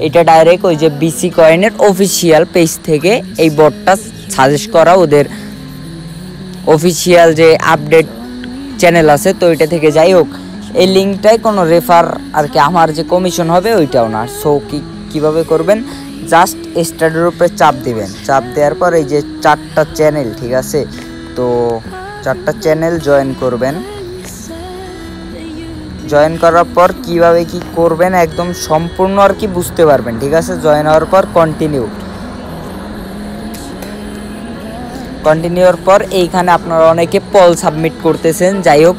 এটা ডাইরেক্ট ওই যে বিসি কয়েনের অফিসিয়াল পেজ থেকে এই বটটা সাজেস্ট করা, ওদের অফিসিয়াল যে আপডেট চ্যানেল আছে, তো ওইটা থেকে। যাই হোক, এই লিঙ্কটায় কোনো রেফার আর কি আমার যে কমিশন হবে ওইটাও না। সো কীভাবে করবেন, জাস্ট স্টার্টের উপরে চাপ দিবেন, চাপ দেওয়ার পর এই যে 4টা চ্যানেল, ঠিক আছে, তো 4টা চ্যানেল জয়েন করবেন। জয়েন করার পর কিভাবে কি করবেন একদম সম্পূর্ণ আর কি বুঝতে পারবেন, ঠিক আছে। জয়েন হওয়ার পর কন্টিনিউর পর এইখানে আপনারা অনেকে পল সাবমিট করতেছেন। যাই হোক,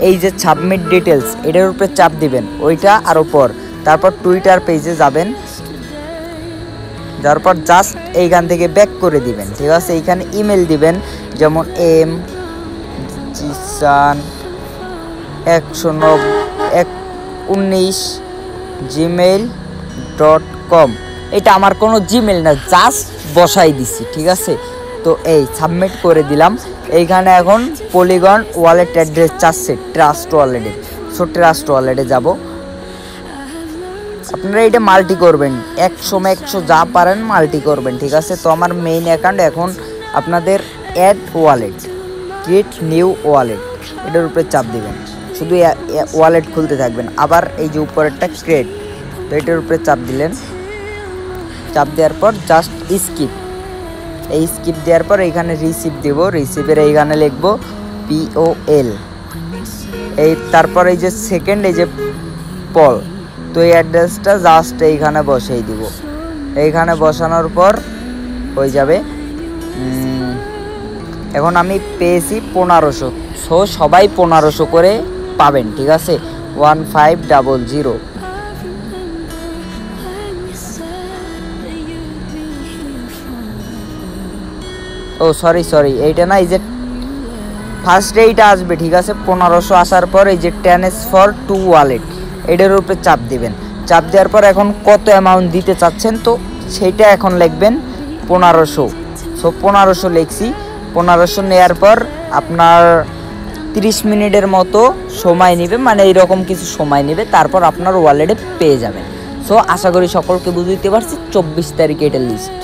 এই যে সাবমিট ডিটেলস এটার উপরে চাপ দিবেন, ওইটা আরও পর। তারপর টুইটার পেজে যাবেন, যাওয়ার পর জাস্ট এইখান থেকে ব্যাক করে দিবেন, ঠিক আছে। এইখানে ইমেল দিবেন, যেমন jisan119@gmail.com। এটা আমার কোনো জিমেল না, জাস্ট বসাই দিছি, ঠিক আছে। তো এই সাবমিট করে দিলাম। এইখানে এখন পলিগন ওয়ালেট অ্যাড্রেস চাচ্ছে ট্রাস্ট ওয়ালেটে। সো ট্রাস্ট ওয়ালেটে যাব। আপনারা এটা মাল্টি করবেন, 100 যা পারেন মাল্টি করবেন, ঠিক আছে। তো আমার মেইন অ্যাকাউন্ট এখন আপনাদের add wallet, create new wallet, এটার উপরে চাপ দিবেন, শুধু ওয়ালেট খুলতে থাকবেন। আবার এই যে উপরেরটা ক্রিয়েট, তো এটার উপরে চাপ দিলেন। চাপ দেওয়ার পর জাস্ট স্কিপ, এই স্কিপ দেওয়ার পর এইখানে রিসিভ দেব, রিসিভের এইখানে লিখব POL। এই তারপর এই যে সেকেন্ড এই যে পল, তো এই অ্যাড্রেসটা জাস্ট এইখানে বসিয়ে দিব। এইখানে বসানোর পর হয়ে যাবে। এখন আমি পেয়েছি 1500, সো সবাই 1500 করে পাবেন, ঠিক আছে। 1500। ও সরি, এইটা না, এই যে ফার্স্টে এইটা আসবে, ঠিক আছে। 1500 আসার পর এই যে ট্রান্সফার টু ওয়ালেট, এটার উপরে চাপ দিবেন। চাপ দেওয়ার পর এখন কত অ্যামাউন্ট দিতে চাচ্ছেন, তো সেইটা এখন লিখবেন 1500। সো 1500 লিখছি। 1500 নেওয়ার পর আপনার 30 মিনিটের মতো সময় নেবে, মানে এইরকম কিছু সময় নেবে, তারপর আপনার ওয়ালেটে পেয়ে যাবেন। সো আশা করি সকলকে বুঝতে পারছি। 24 তারিখে এটা লিস্ট।